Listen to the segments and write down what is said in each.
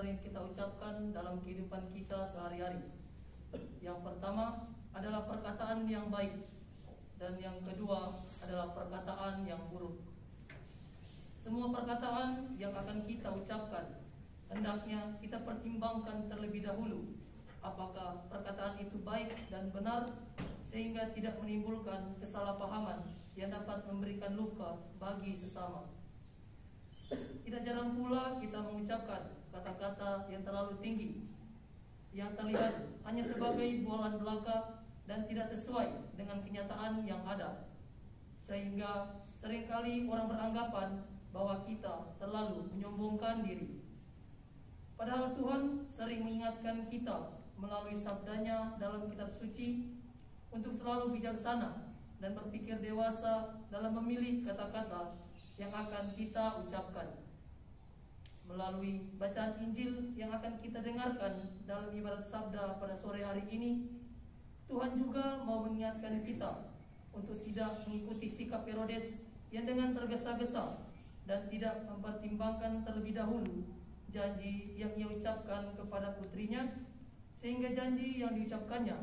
yang kita ucapkan dalam kehidupan kita sehari-hari. Yang pertama adalah perkataan yang baik, dan yang kedua adalah perkataan yang buruk. Semua perkataan yang akan kita ucapkan hendaknya kita pertimbangkan terlebih dahulu apakah perkataan itu baik dan benar, sehingga tidak menimbulkan kesalahpahaman yang dapat memberikan luka bagi sesama. Tidak jarang pula kita mengucapkan kata-kata yang terlalu tinggi, yang terlihat hanya sebagai bualan belaka dan tidak sesuai dengan kenyataan yang ada, sehingga seringkali orang beranggapan bahwa kita terlalu menyombongkan diri. Padahal Tuhan sering mengingatkan kita melalui sabdanya dalam kitab suci untuk selalu bijaksana dan berpikir dewasa dalam memilih kata-kata yang akan kita ucapkan. Melalui bacaan Injil yang akan kita dengarkan dalam ibarat sabda pada sore hari ini, Tuhan juga mau mengingatkan kita untuk tidak mengikuti sikap Herodes yang dengan tergesa-gesa dan tidak mempertimbangkan terlebih dahulu janji yang ia ucapkan kepada putrinya, sehingga janji yang diucapkannya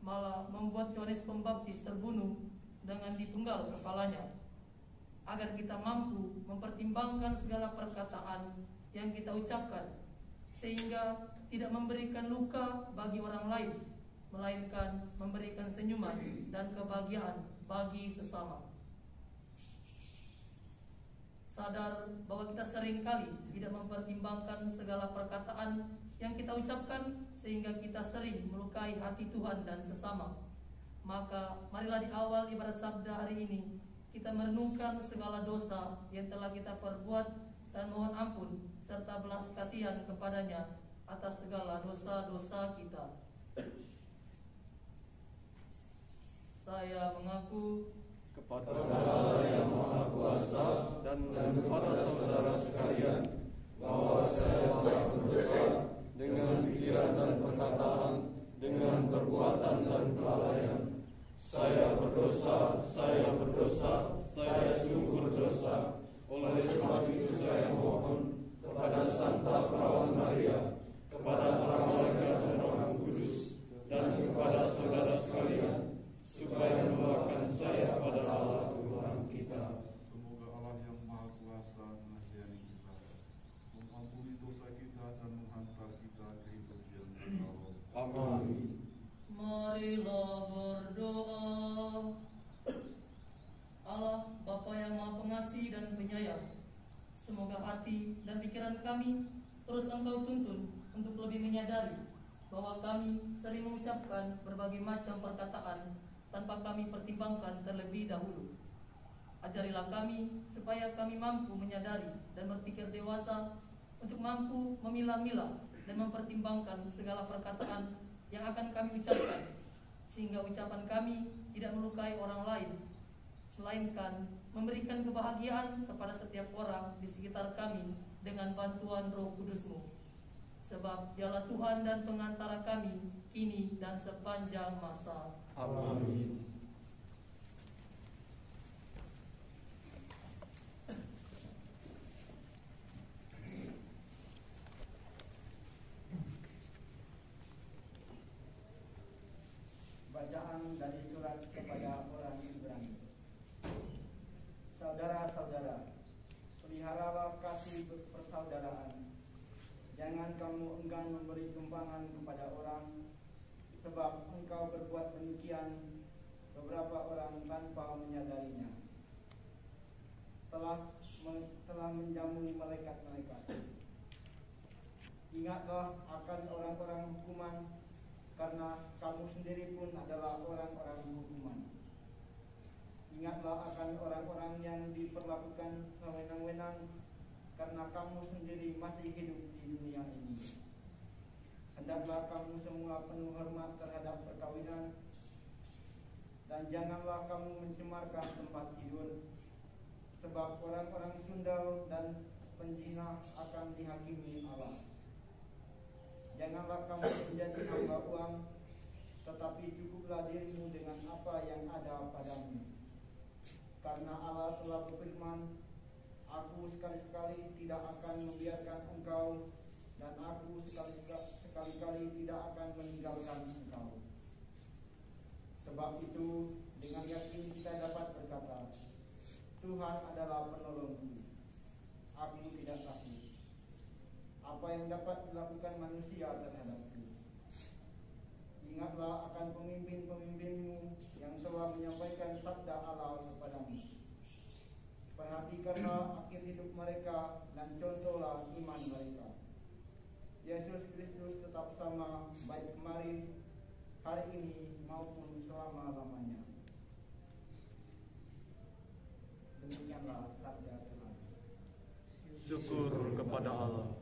malah membuat Yohanes Pembaptis terbunuh dengan dipenggal kepalanya. Agar kita mampu mempertimbangkan segala perkataan yang kita ucapkan, sehingga tidak memberikan luka bagi orang lain, melainkan memberikan senyuman dan kebahagiaan bagi sesama. Sadar bahwa kita seringkali tidak mempertimbangkan segala perkataan yang kita ucapkan, sehingga kita sering melukai hati Tuhan dan sesama. Maka marilah di awal ibarat sabda hari ini kita merenungkan segala dosa yang telah kita perbuat dan mohon ampun serta belas kasihan kepadanya atas segala dosa-dosa kita. Saya mengaku kepada Allah yang Maha Kuasa dan kepada saudara sekalian bahwa saya telah berdosa dengan pikiran dan perkataan, dengan perbuatan dan kelalaian. Saya berdosa, saya sungguh berdosa. Oleh sebab itu saya mohon kepada Santa Perawan Maria, kepada para malaikat dan orang kudus, dan kepada saudara sekalian, supaya mendoakan saya pada Allah Tuhan kita. Semoga Allah yang Maha Kuasa mengasihani kita, mengampuni dosa kita dan menghantar kita ke hidup yang kekal. Amin. Marilah berdoa. Allah Bapa yang Maha Pengasih dan Penyayang, semoga hati dan pikiran kami terus Engkau tuntun untuk lebih menyadari bahwa kami sering mengucapkan berbagai macam perkataan tanpa kami pertimbangkan terlebih dahulu. Ajarilah kami supaya kami mampu menyadari dan berpikir dewasa untuk mampu memilah-milah dan mempertimbangkan segala perkataan yang akan kami ucapkan, sehingga ucapan kami tidak melukai orang lain, melainkan memberikan kebahagiaan kepada setiap orang di sekitar kami dengan bantuan Roh Kudus-Mu. Sebab Dialah Tuhan dan pengantara kami kini dan sepanjang masa. Amin. Bacaan dari surat kepada orang Ibrani. Saudara-saudara, peliharalah kasih persaudaraan. Jangan kamu enggan memberi tumpangan kepada orang, sebab engkau berbuat demikian beberapa orang tanpa menyadarinya telah menjamu malaikat-malaikat. Ingatlah akan orang-orang hukuman, karena kamu sendiri pun adalah orang-orang hukuman. Ingatlah akan orang-orang yang diperlakukan sewenang-wenang, karena kamu sendiri masih hidup di dunia ini. Hendaklah kamu semua penuh hormat terhadap perkawinan, dan janganlah kamu mencemarkan tempat tidur, sebab orang-orang sundal dan penjina akan dihakimi Allah. Janganlah kamu menjadi hamba uang, tetapi cukuplah dirimu dengan apa yang ada padamu. Karena Allah telah berfirman, Aku sekali-sekali tidak akan membiarkan engkau dan aku sekali-kali tidak akan meninggalkan engkau. Sebab itu, dengan yakin kita dapat berkata, Tuhan adalah penolongku. Aku tidak takut. Apa yang dapat dilakukan manusia terhadapku? Ingatlah akan pemimpin-pemimpinmu yang telah menyampaikan sabda Allah kepadamu. Perhatikanlah akhir hidup mereka dan contohlah iman mereka. Yesus Kristus tetap sama baik kemarin, hari ini maupun selama-lamanya. Demikianlah sabda Tuhan. Syukur kepada Allah.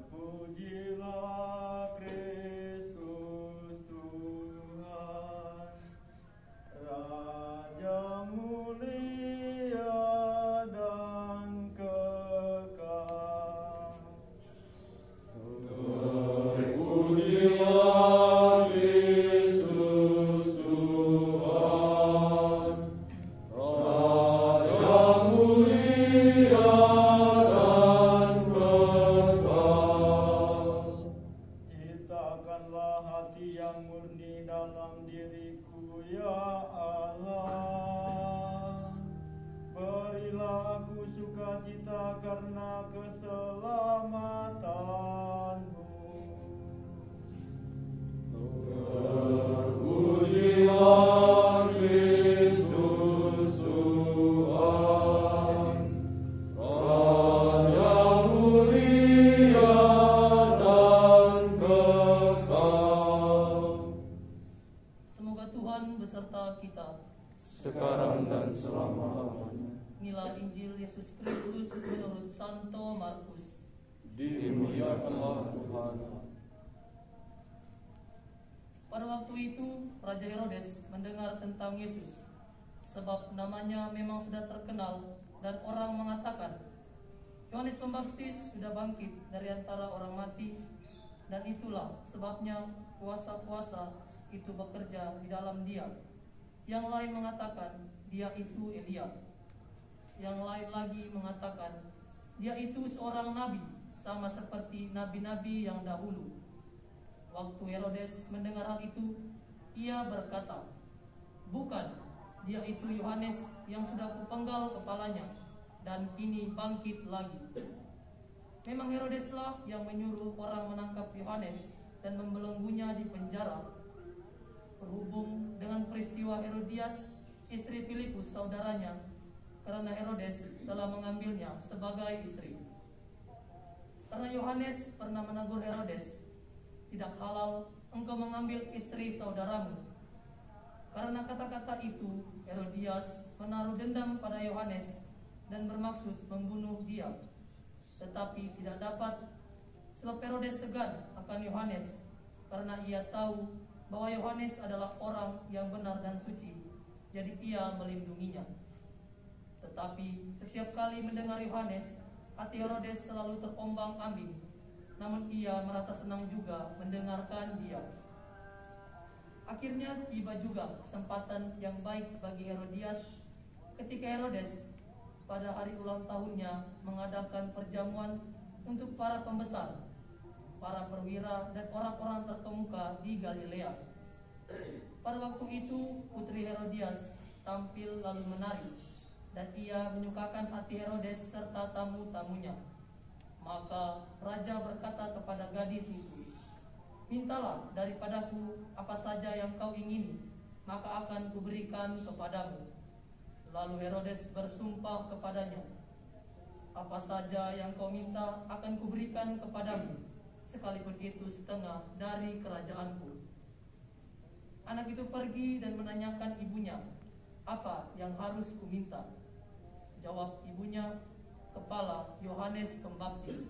Terpujilah Kristus Tuhan, Raja mulia dan kekal. Terpujilah Kristus Tuhan, Raja mulia dan kekal. Ciptakanlah hati yang murni dalam diriku, ya Allah. Berilah aku sukacita karena keselamatanmu. Terpujilah Kristus Tuhan, Raja mulia dan kekal. Semoga Tuhan beserta kita. Sekarang dan selama-lamanya. Inilah Injil Yesus Kristus menurut Santo Markus. Dimuliakanlah Tuhan. Pada waktu itu, Raja Herodes mendengar tentang Yesus, sebab namanya memang sudah terkenal dan orang mengatakan, Yohanes Pembaptis sudah bangkit dari antara orang mati, dan itulah sebabnya kuasa-kuasa itu bekerja di dalam dia. Yang lain mengatakan, dia itu Elia. Yang lain lagi mengatakan, dia itu seorang nabi, sama seperti nabi-nabi yang dahulu. Waktu Herodes mendengar hal itu, ia berkata, bukan, dia itu Yohanes yang sudah kupenggal kepalanya, dan kini bangkit lagi. Memang Herodeslah yang menyuruh orang menangkap Yohanes dan membelenggunya di penjara. Berhubung dengan peristiwa Herodias, istri Filipus saudaranya, karena Herodes telah mengambilnya sebagai istri. Karena Yohanes pernah menegur Herodes, tidak halal engkau mengambil istri saudaramu. Karena kata-kata itu, Herodias menaruh dendam pada Yohanes dan bermaksud membunuh dia. Tetapi tidak dapat, sebab Herodes segan akan Yohanes, karena ia tahu bahwa Yohanes adalah orang yang benar dan suci, jadi ia melindunginya. Tetapi setiap kali mendengar Yohanes, hati Herodes selalu terombang-ambing, namun ia merasa senang juga mendengarkan dia. Akhirnya tiba juga kesempatan yang baik bagi Herodias ketika Herodes pada hari ulang tahunnya mengadakan perjamuan untuk para pembesar, para perwira dan orang-orang terkemuka di Galilea. Pada waktu itu putri Herodias tampil lalu menari, dan ia menyukakan hati Herodes serta tamu-tamunya. Maka raja berkata kepada gadis itu, "Mintalah daripadaku apa saja yang kau ingini, maka akan kuberikan kepadamu." Lalu Herodes bersumpah kepadanya, "Apa saja yang kau minta akan kuberikan kepadamu, sekalipun itu setengah dari kerajaanku." Anak itu pergi dan menanyakan ibunya, "Apa yang harus kuminta?" Jawab ibunya, "Kepala Yohanes Pembaptis."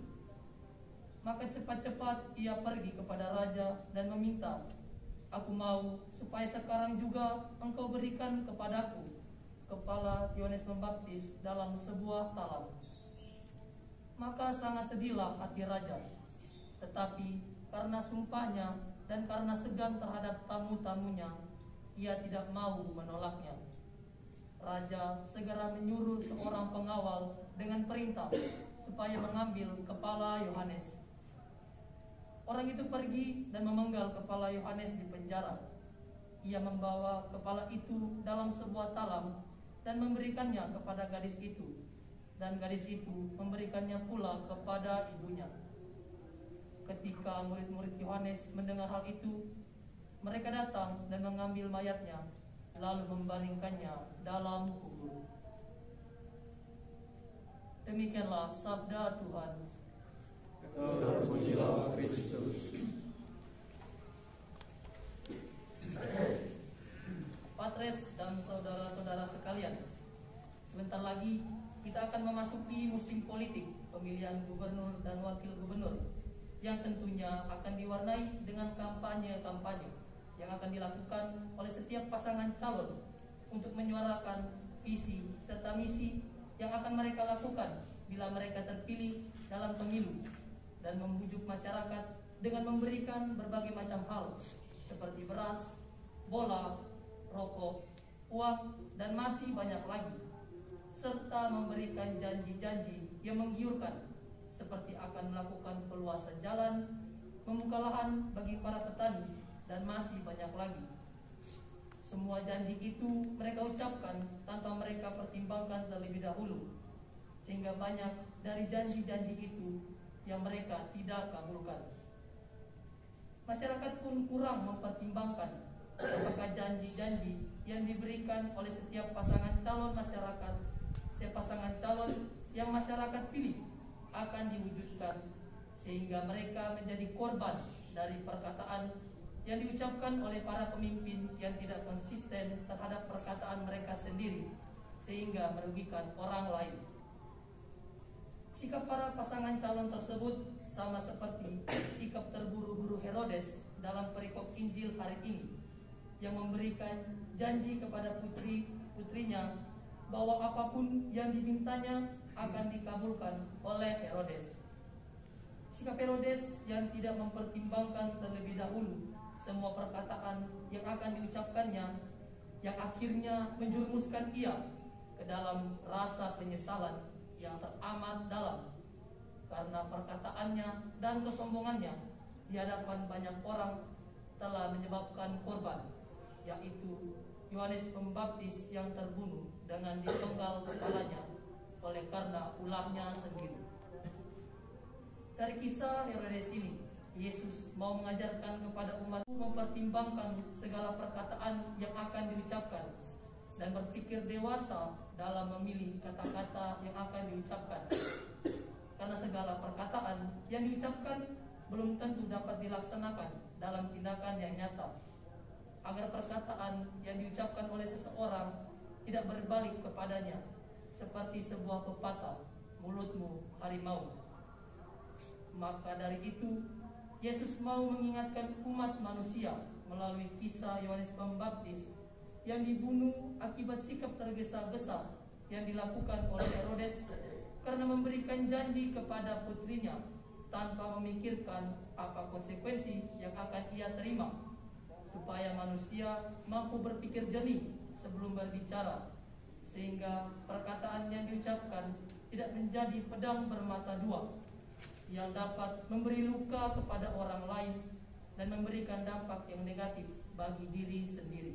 Maka cepat-cepat ia pergi kepada raja dan meminta, "Aku mau supaya sekarang juga engkau berikan kepadaku kepala Yohanes Pembaptis dalam sebuah talam." Maka sangat sedihlah hati raja, tetapi karena sumpahnya dan karena segan terhadap tamu-tamunya, ia tidak mau menolaknya. Raja segera menyuruh seorang pengawal dengan perintah supaya mengambil kepala Yohanes. Orang itu pergi dan memenggal kepala Yohanes di penjara. Ia membawa kepala itu dalam sebuah talam dan memberikannya kepada gadis itu, dan gadis itu memberikannya pula kepada ibunya. Ketika murid-murid Yohanes mendengar hal itu, mereka datang dan mengambil mayatnya, lalu membaringkannya dalam kubur. Demikianlah sabda Tuhan. Terpujilah Kristus. Patres dan saudara-saudara sekalian, sebentar lagi kita akan memasuki musim politik pemilihan gubernur dan wakil gubernur, yang tentunya akan diwarnai dengan kampanye-kampanye yang akan dilakukan oleh setiap pasangan calon untuk menyuarakan visi serta misi yang akan mereka lakukan bila mereka terpilih dalam pemilu, dan membujuk masyarakat dengan memberikan berbagai macam hal seperti beras, bola, rokok, uang, dan masih banyak lagi, serta memberikan janji-janji yang menggiurkan seperti akan melakukan perluasan jalan, membuka lahan bagi para petani, dan masih banyak lagi. Semua janji itu mereka ucapkan tanpa mereka pertimbangkan terlebih dahulu, sehingga banyak dari janji-janji itu yang mereka tidak kabulkan. Masyarakat pun kurang mempertimbangkan apakah janji-janji yang diberikan oleh setiap pasangan calon yang masyarakat pilih akan diwujudkan, sehingga mereka menjadi korban dari perkataan yang diucapkan oleh para pemimpin yang tidak konsisten terhadap perkataan mereka sendiri, sehingga merugikan orang lain. Sikap para pasangan calon tersebut sama seperti sikap terburu-buru Herodes dalam perikop Injil hari ini, yang memberikan janji kepada putri-putrinya bahwa apapun yang dimintanya akan dikabulkan oleh Herodes. Sikap Herodes yang tidak mempertimbangkan terlebih dahulu semua perkataan yang akan diucapkannya, yang akhirnya menjerumuskan ia ke dalam rasa penyesalan yang teramat dalam, karena perkataannya dan kesombongannya di hadapan banyak orang telah menyebabkan korban, yaitu Yohanes Pembaptis yang terbunuh dengan dipenggal kepalanya oleh karena ulahnya sendiri. Dari kisah Herodes ini, Yesus mau mengajarkan kepada umat mempertimbangkan segala perkataan yang akan diucapkan dan berpikir dewasa dalam memilih kata-kata yang akan diucapkan. Karena segala perkataan yang diucapkan belum tentu dapat dilaksanakan dalam tindakan yang nyata. Agar perkataan yang diucapkan oleh seseorang tidak berbalik kepadanya, seperti sebuah pepatah, mulutmu harimau. Maka dari itu, Yesus mau mengingatkan umat manusia melalui kisah Yohanes Pembaptis yang dibunuh akibat sikap tergesa-gesa yang dilakukan oleh Herodes karena memberikan janji kepada putrinya tanpa memikirkan apa konsekuensi yang akan ia terima, supaya manusia mampu berpikir jernih sebelum berbicara, sehingga perkataan yang diucapkan tidak menjadi pedang bermata dua yang dapat memberi luka kepada orang lain dan memberikan dampak yang negatif bagi diri sendiri.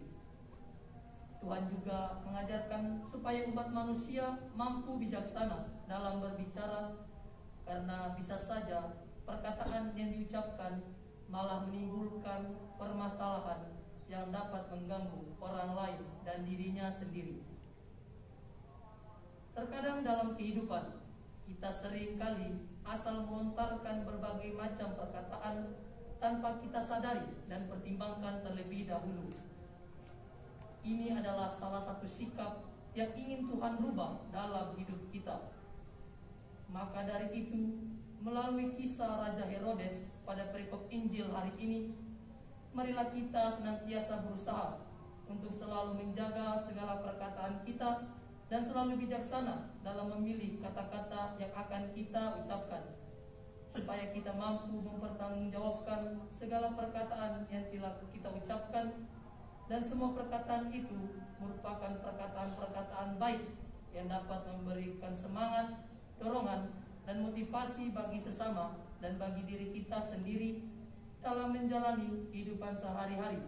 Tuhan juga mengajarkan supaya umat manusia mampu bijaksana dalam berbicara, karena bisa saja perkataan yang diucapkan malah menimbulkan permasalahan yang dapat mengganggu orang lain dan dirinya sendiri. Terkadang dalam kehidupan kita seringkali asal melontarkan berbagai macam perkataan tanpa kita sadari dan pertimbangkan terlebih dahulu. Ini adalah salah satu sikap yang ingin Tuhan rubah dalam hidup kita. Maka dari itu, melalui kisah Raja Herodes pada perikop Injil hari ini, marilah kita senantiasa berusaha untuk selalu menjaga segala perkataan kita dan selalu bijaksana dalam memilih kata-kata yang akan kita ucapkan, supaya kita mampu mempertanggungjawabkan segala perkataan yang telah kita ucapkan, dan semua perkataan itu merupakan perkataan-perkataan baik yang dapat memberikan semangat, dorongan, dan motivasi bagi sesama dan bagi diri kita sendiri dalam menjalani kehidupan sehari-hari,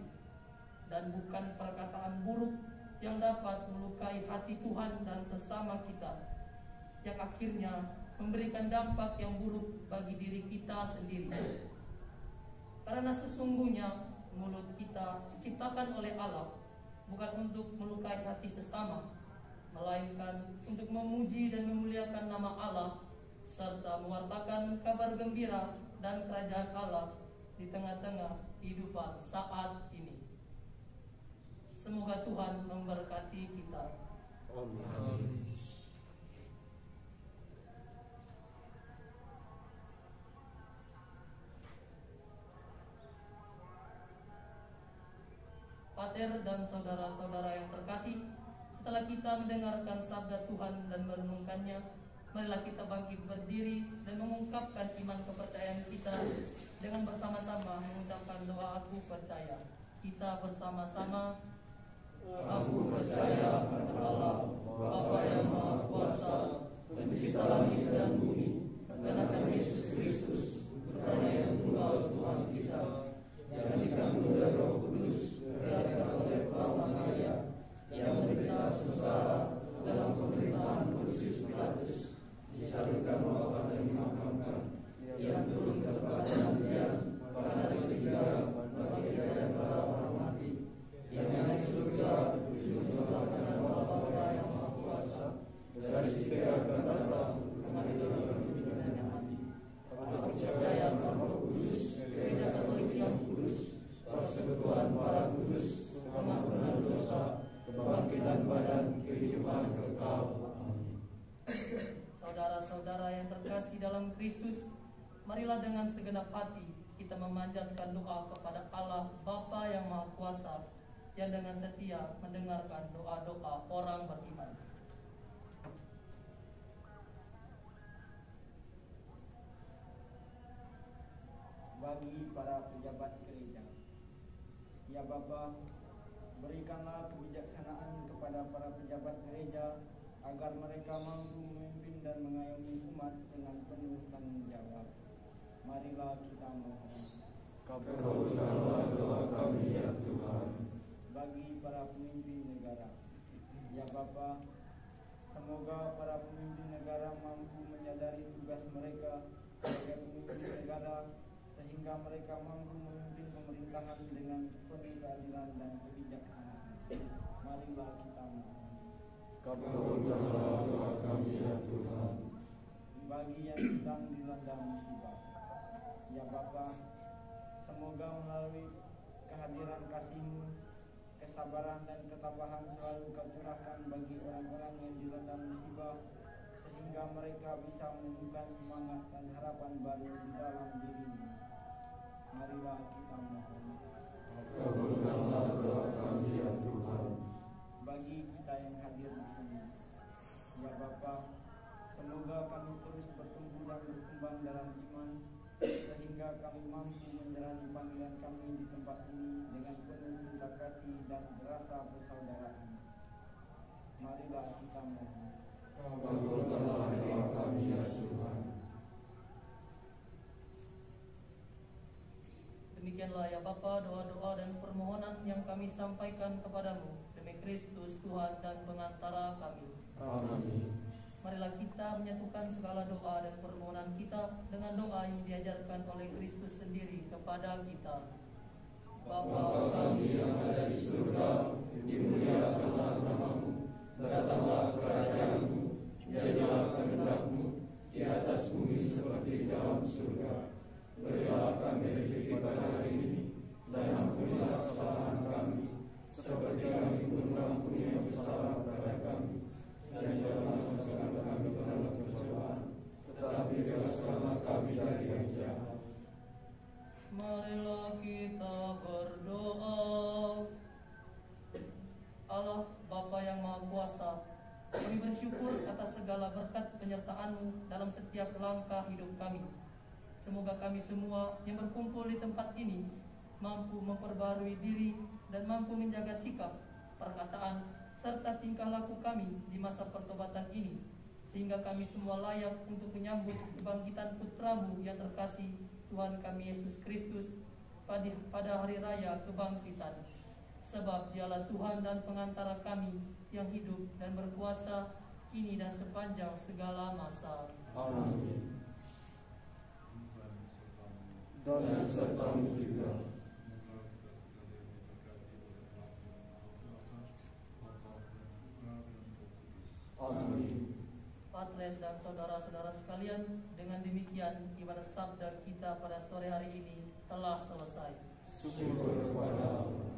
dan bukan perkataan buruk yang dapat melukai hati Tuhan dan sesama kita, yang akhirnya memberikan dampak yang buruk bagi diri kita sendiri. Karena sesungguhnya mulut kita diciptakan oleh Allah bukan untuk melukai hati sesama, melainkan untuk memuji dan memuliakan nama Allah, serta mewartakan kabar gembira dan kerajaan Allah di tengah-tengah kehidupan saat ini. Semoga Tuhan memberkati kita. Amin. Pater dan saudara-saudara yang terkasih, setelah kita mendengarkan sabda Tuhan dan merenungkannya, marilah kita bangkit berdiri dan mengungkapkan iman kepercayaan kita dengan bersama-sama mengucapkan doa aku percaya. Kita bersama-sama. Aku percaya kepada Allah, Bapa yang Maha Kuasa, Pencipta langit dan bumi, dan akan Yesus Kristus, Putranya yang tunggal Tuhan kita, yang dikandung dari Roh Kudus, dilahirkan oleh Perawan Maria, yang menderita sengsara dalam pemerintahan Pontius Pilatus, disalibkan, wafat dan dimakamkan, yang turun ke tempat kematian, pada hari ketiga bangkit dari antara orang mati, yang naik ke surga, duduk sebelah kanan Allah Bapa yang Maha Kuasa, dari situ akan datang mengadili yang hidup dan yang mati. Aku percaya kepada Roh Kudus, Gereja Katolik yang kudus, persekutuan para kudus, pengampunan dosa, kebangkitan badan, kehidupan kekal. Amin. Saudara-saudara yang terkasih dalam Kristus, marilah dengan segenap hati kita memanjatkan doa kepada Allah Bapa yang Maha Kuasa, yang dengan setia mendengarkan doa-doa orang beriman. Bagi para pejabat gereja, ya Bapa, berikanlah kebijaksanaan kepada para pejabat gereja agar mereka mampu memimpin dan mengayomi umat dengan penuh tanggung jawab. Marilah kita mohon. Kabulkanlah doa kami ya Tuhan. Bagi para pemimpin negara, ya Bapa, semoga para pemimpin negara mampu menyadari tugas mereka sebagai pemimpin negara, sehingga mereka mampu memimpin pemerintahan dengan penuh keadilan dan kebijaksanaan. Marilah kita mohon. Kabulkanlah doa kami ya Tuhan. Bagi yang sedang dilanda musibah, ya Bapa, semoga melalui kehadiran kasih-Mu, kesabaran dan ketabahan selalu Kau curahkan bagi orang-orang yang dilanda musibah, sehingga mereka bisa menemukan semangat dan harapan baru di dalam diri-Mu. Marilah kita mohon. Kabulkanlah doa kami ya Tuhan. Bagi kita yang hadir di sini, ya Bapa, semoga kami terus bertumbuh dan berkembang dalam iman, sehingga kami mampu menjalani panggilan kami di tempat ini dengan penuh cinta kasih dan rasa persaudaraan. Marilah kita mohon. Kabulkanlah doa kami ya Tuhan. Demikianlah ya Bapa, doa-doa dan permohonan yang yang kami sampaikan kepadamu demi Kristus Tuhan dan pengantara kami. Amin. Marilah kita menyatukan segala doa dan permohonan kita dengan doa yang diajarkan oleh Kristus sendiri kepada kita. Bapa kami yang ada di surga, dimuliakanlah namamu, datanglah kerajaanmu, jadilah kehendak-Mu di atas bumi seperti di dalam surga. Berilah kami rezeki pada hari ini, dan ampunilah kesalahan kami, seperti kami pun mengampuni yang bersalah kepada kami. Dan janganlah masukkan kami ke dalam pencobaan, tetapi bebaskanlah kami dari yang jahat. Marilah kita berdoa. Allah Bapa yang Maha Kuasa, kami bersyukur atas segala berkat penyertaan-Mu dalam setiap langkah hidup kami. Semoga kami semua yang berkumpul di tempat ini mampu memperbarui diri dan mampu menjaga sikap, perkataan, serta tingkah laku kami di masa pertobatan ini, sehingga kami semua layak untuk menyambut kebangkitan Putra-Mu yang terkasih, Tuhan kami Yesus Kristus, pada hari raya kebangkitan. Sebab Dialah Tuhan dan pengantara kami yang hidup dan berkuasa kini dan sepanjang segala masa. Amin. Dan serta-Mu juga. Amin. Patres dan saudara-saudara sekalian, dengan demikian ibadah sabda kita pada sore hari ini telah selesai. Syukur kepada Allah.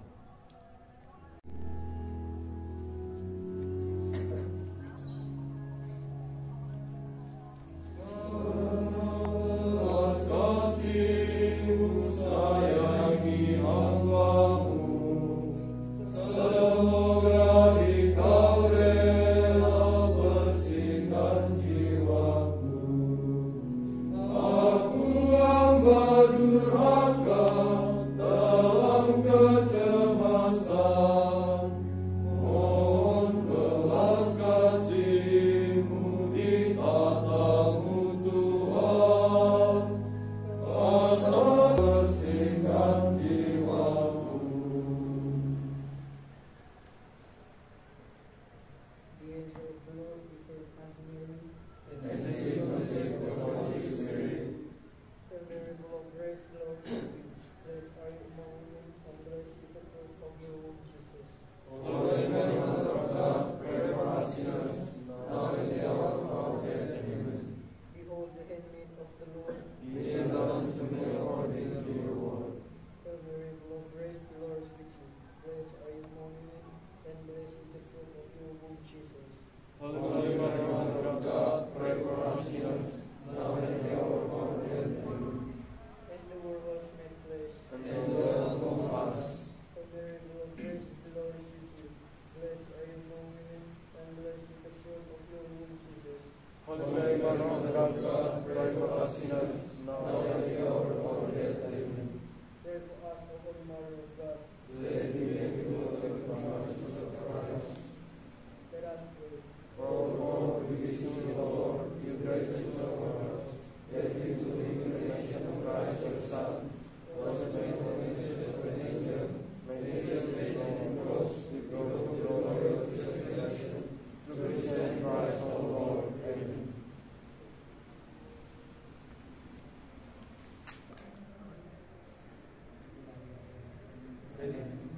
Amen.